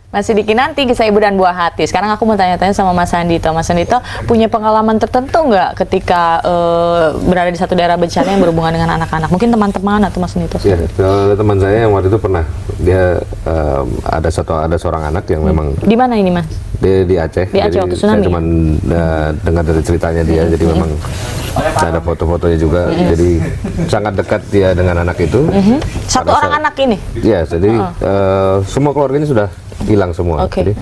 Masih di Kinanti, Kisah Ibu dan Buah Hati. Sekarang aku mau tanya-tanya sama Mas Andito. Mas Andito punya pengalaman tertentu nggak ketika berada di satu daerah bencana yang berhubungan dengan anak-anak? Mungkin teman-teman atau Mas Andito? Iya, teman saya yang waktu itu pernah. Dia ada seorang anak yang memang. Di mana ini, Mas? Dia di Aceh. Di Aceh waktu tsunami. Saya cuma dengar dari ceritanya dia. Jadi memang ada foto-fotonya juga. Jadi sangat dekat dia dengan anak itu. Satu orang anak ini? Iya, jadi semua keluarga ini sudah hilang semua. Jadi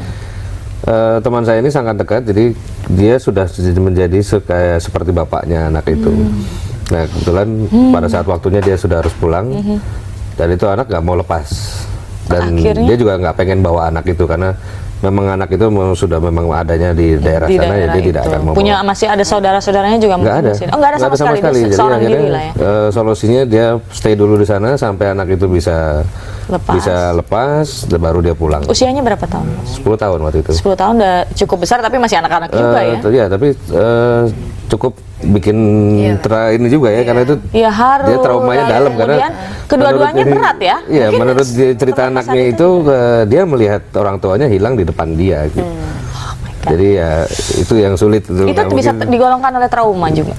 teman saya ini sangat dekat, jadi dia sudah menjadi kayak seperti bapaknya anak itu. Nah kebetulan pada saat waktunya dia sudah harus pulang, dan itu anak nggak mau lepas, dan akhirnya? dia juga nggak pengen bawa anak itu karena memang anak itu sudah memang adanya di daerah sana, ya dia tidak akan mau. Punya masih ada saudara-saudaranya juga? Nggak ada. Oh, nggak ada sama sekali. Jadi seorang akhirnya diri lah ya. Solusinya dia stay dulu di sana sampai anak itu bisa lepas, baru dia pulang. Usianya berapa tahun? 10 tahun waktu itu. 10 tahun udah cukup besar tapi masih anak-anak juga ya? Iya, tapi cukup bikin ini juga ya, karena itu harus, dia traumanya dalam karena kedua-duanya berat ya. Iya, menurut cerita anaknya itu dia melihat orang tuanya hilang di depan dia gitu. Jadi ya itu yang sulit. Itu bisa digolongkan oleh trauma juga.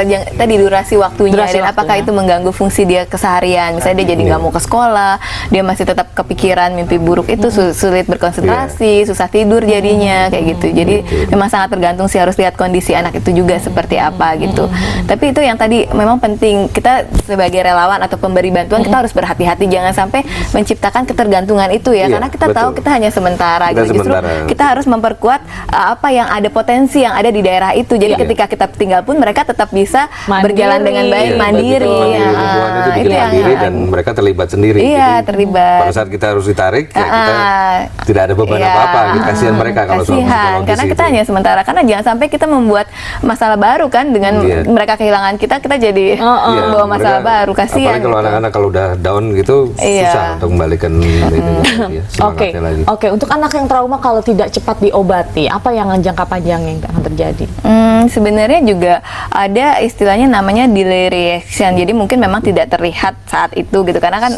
Yang tadi durasi waktunya dan apakah itu mengganggu fungsi dia keseharian. Misalnya dia jadi nggak mau ke sekolah, dia masih tetap kepikiran mimpi buruk itu, sulit berkonsentrasi, susah tidur jadinya kayak gitu. Jadi memang sangat tergantung sih, harus lihat kondisi anak itu juga seperti apa gitu. Tapi itu yang tadi memang penting, kita sebagai relawan atau pemberi bantuan kita harus berhati-hati jangan sampai menciptakan ketergantungan itu ya, karena kita tahu kita hanya sementara gitu. Justru kita harus memperkuat apa yang ada potensi yang ada di daerah itu. Jadi ketika kita tinggal pun mereka tetap bisa berjalan dengan baik, mandiri. Itu yang mandiri dan mereka terlibat sendiri. Iya, terlibat. Pada saat kita harus ditarik, ya kita tidak ada beban apa-apa. Kasihan mereka kalau soal psikologis. Karena kita hanya sementara. Karena jangan sampai kita membuat masalah baru kan dengan mereka kehilangan kita jadi membawa masalah baru. Kasihan. Apalagi kalau anak-anak kalau udah down gitu susah untuk kembalikan semangatnya lagi. Oke, untuk anak yang trauma kalau tidak cepat diobati, apa yang jangka panjang yang akan terjadi? Sebenarnya juga ada istilahnya namanya delay reaction. Jadi mungkin memang tidak terlihat saat itu gitu, karena kan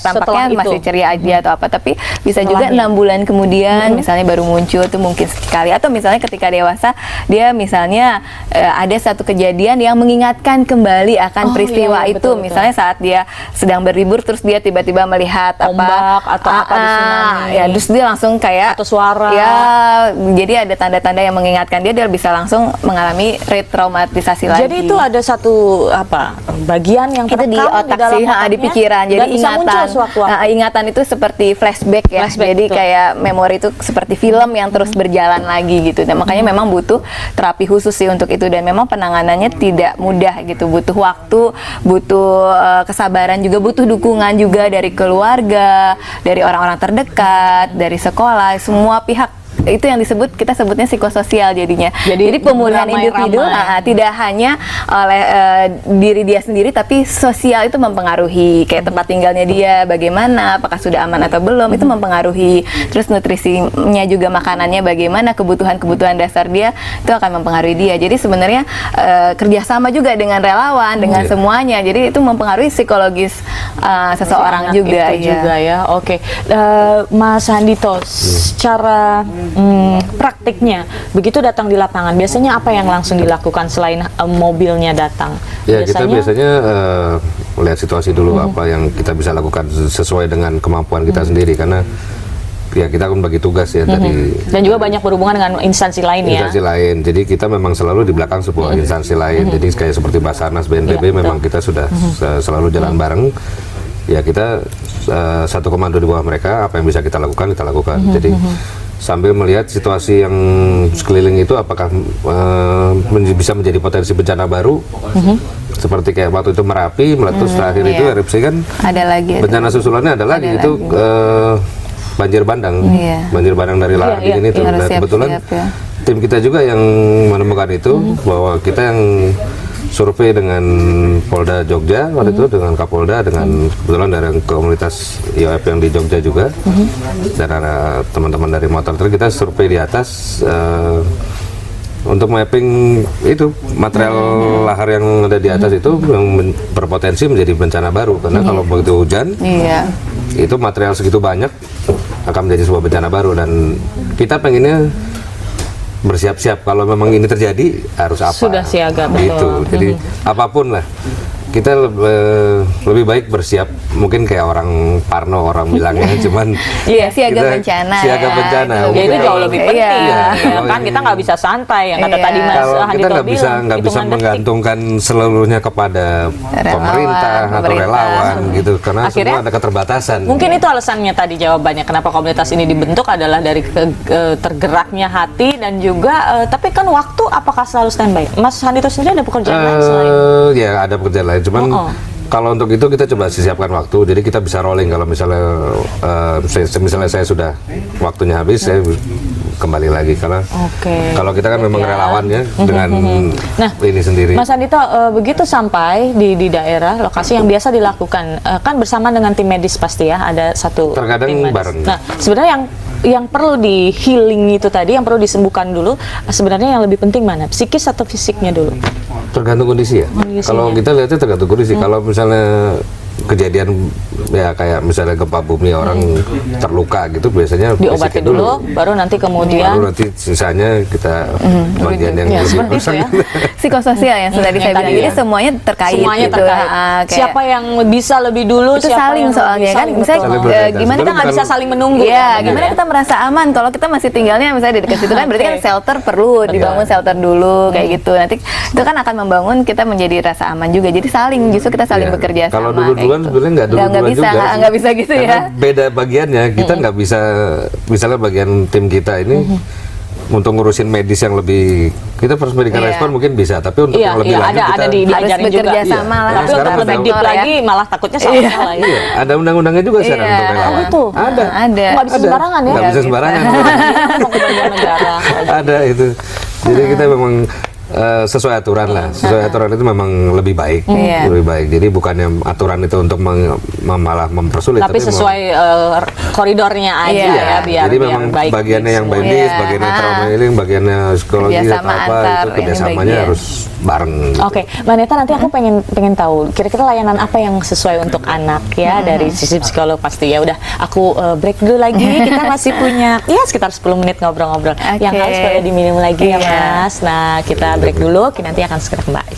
tampaknya masih ceria aja atau apa, tapi bisa juga 6 bulan kemudian misalnya baru muncul tuh mungkin sekali, atau misalnya ketika dewasa dia misalnya ada satu kejadian yang mengingatkan kembali akan peristiwa itu. Betul. Misalnya saat dia sedang berlibur terus dia tiba-tiba melihat ombak atau apa di tsunami. Ya, terus dia langsung kayak atau suara. Ya, jadi ada tanda-tanda yang mengingatkan dia bisa langsung mengalami retraumatisasi lagi. Jadi itu ada satu bagian yang terekam di otak sih, di pikiran. Jadi ingatan itu seperti flashback ya. Jadi kayak memori itu seperti film yang terus berjalan lagi gitu. Dan makanya memang butuh terapi khusus sih untuk itu, dan memang penanganannya tidak mudah gitu. Butuh waktu, butuh kesabaran juga, butuh dukungan juga dari keluarga, dari orang-orang terdekat, dari sekolah, semua pihak. Itu yang kita sebutnya psikososial jadinya. Jadi pemulihan individu tidak hanya oleh diri dia sendiri, tapi sosial itu mempengaruhi, kayak tempat tinggalnya dia bagaimana, apakah sudah aman atau belum, itu mempengaruhi. Terus nutrisinya juga, makanannya bagaimana, kebutuhan dasar dia itu akan mempengaruhi dia. Jadi sebenarnya kerjasama juga dengan relawan, dengan semuanya. Jadi itu mempengaruhi psikologis seseorang juga. Oke. Mas Andito, secara praktiknya begitu datang di lapangan, biasanya apa yang langsung dilakukan selain mobilnya datang? Kita biasanya melihat situasi dulu apa yang kita bisa lakukan sesuai dengan kemampuan kita sendiri, karena kita kan bagi tugas ya dari, dan juga banyak berhubungan dengan instansi lain lain. Jadi kita memang selalu di belakang sebuah instansi lain. Jadi kayak seperti Basarnas, BNPB, memang kita sudah selalu jalan bareng. Ya kita satu komando di bawah mereka, apa yang bisa kita lakukan. Jadi sambil melihat situasi yang sekeliling itu apakah bisa menjadi potensi bencana baru, seperti kayak waktu itu Merapi meletus terakhir itu erupsi kan, ada lagi bencana susulannya ada lagi itu banjir bandang dari lahar dingin itu. Nah, kebetulan tim kita juga yang menemukan itu, bahwa kita yang survei dengan Polda Jogja waktu itu, dengan Kapolda, dengan kebetulan dari komunitas IOF yang di Jogja juga, dan ada teman-teman dari motor truk, kita survei di atas untuk mapping itu material lahar yang ada di atas itu yang berpotensi menjadi bencana baru, karena kalau begitu hujan itu material segitu banyak akan akan menjadi sebuah bencana baru, dan kita pengennya bersiap-siap kalau memang ini terjadi harus apa. Sudah siaga, betul. Gitu. Jadi apapun lah, kita lebih baik bersiap. Mungkin kayak orang Parno orang bilangnya, cuman iya, siaga bencana. Siaga bencana. Ya, itu jauh lebih penting. Iya. Ya, kan kita nggak bisa santai yang kata tadi Mas kalau Handito kita nggak bisa hitungan menggantungkan seluruhnya kepada pemerintah atau relawan gitu, karena akhirnya, semua ada keterbatasan. Mungkin itu alasannya tadi jawabannya kenapa komunitas ini dibentuk adalah dari tergeraknya hati dan juga tapi kan waktu apakah selalu standby? Mas Handito sendiri ada pekerjaan lain selain? Ya ada pekerjaan lain, cuman kalau untuk itu kita coba siapkan waktu, jadi kita bisa rolling. Kalau misalnya misalnya saya sudah waktunya habis, saya kembali lagi, karena kalau kita kan memang relawan ya dengan ini sendiri. Mas Handito, begitu sampai di daerah lokasi yang biasa dilakukan kan bersama dengan tim medis pasti ya, ada satu terkadang tim medis. Bareng. Nah sebenarnya yang perlu di healing itu tadi, yang perlu disembuhkan dulu, sebenarnya yang lebih penting mana, psikis atau fisiknya dulu? Tergantung kondisi ya. Kalau kita lihatnya tergantung kondisi. Kalau misalnya kejadian ya kayak misalnya gempa bumi, orang terluka gitu, biasanya diobati dulu, baru nanti kemudian sisanya kita bagian yang lebih itu ya. Psikososial yang sudah saya bilang. Jadi semuanya terkait gitu. Siapa yang bisa lebih dulu, itu siapa saling yang soalnya kan, misalnya gimana kita nggak bisa saling menunggu ya, gimana kita merasa aman kalau kita masih tinggalnya misalnya di dekat situ kan, berarti kan shelter perlu dibangun shelter dulu kayak gitu. Nanti itu kan akan membangun kita menjadi rasa aman juga. Jadi saling, justru kita saling bekerja sama. Kalau dulu-duluan sebenarnya nggak bisa, juga nggak bisa gitu karena ya. beda bagiannya, kita nggak bisa, misalnya bagian tim kita ini untuk ngurusin medis yang lebih, kita first medical response mungkin bisa, tapi untuk yang lebih lanjut kita harus bekerja sama lah. Tapi untuk lebih deep lagi malah takutnya salah. Iya, ada undang-undangnya juga sekarang untuk relawan. Ada. Nggak bisa sembarangan ya. Nggak bisa sembarangan. Ada itu. Jadi kita memang sesuai aturan lah. Sesuai aturan itu memang lebih baik, lebih baik. Jadi bukannya aturan itu untuk malah mempersulit, tapi sesuai koridornya aja ya, biar jadi memang baik bagiannya yang medis, bagiannya trauma healing, bagiannya psikologi atau apa, itu kerjasamanya harus bareng. Oke, Mbak Neta, nanti aku pengen tahu kira-kira layanan apa yang sesuai untuk anak ya, dari sisi psikolog pasti ya. Udah, aku break dulu lagi. Kita masih punya ya sekitar 10 menit ngobrol-ngobrol. Yang harus pada diminum lagi ya Mas. Nah, kita break dulu, nanti akan segera kembali.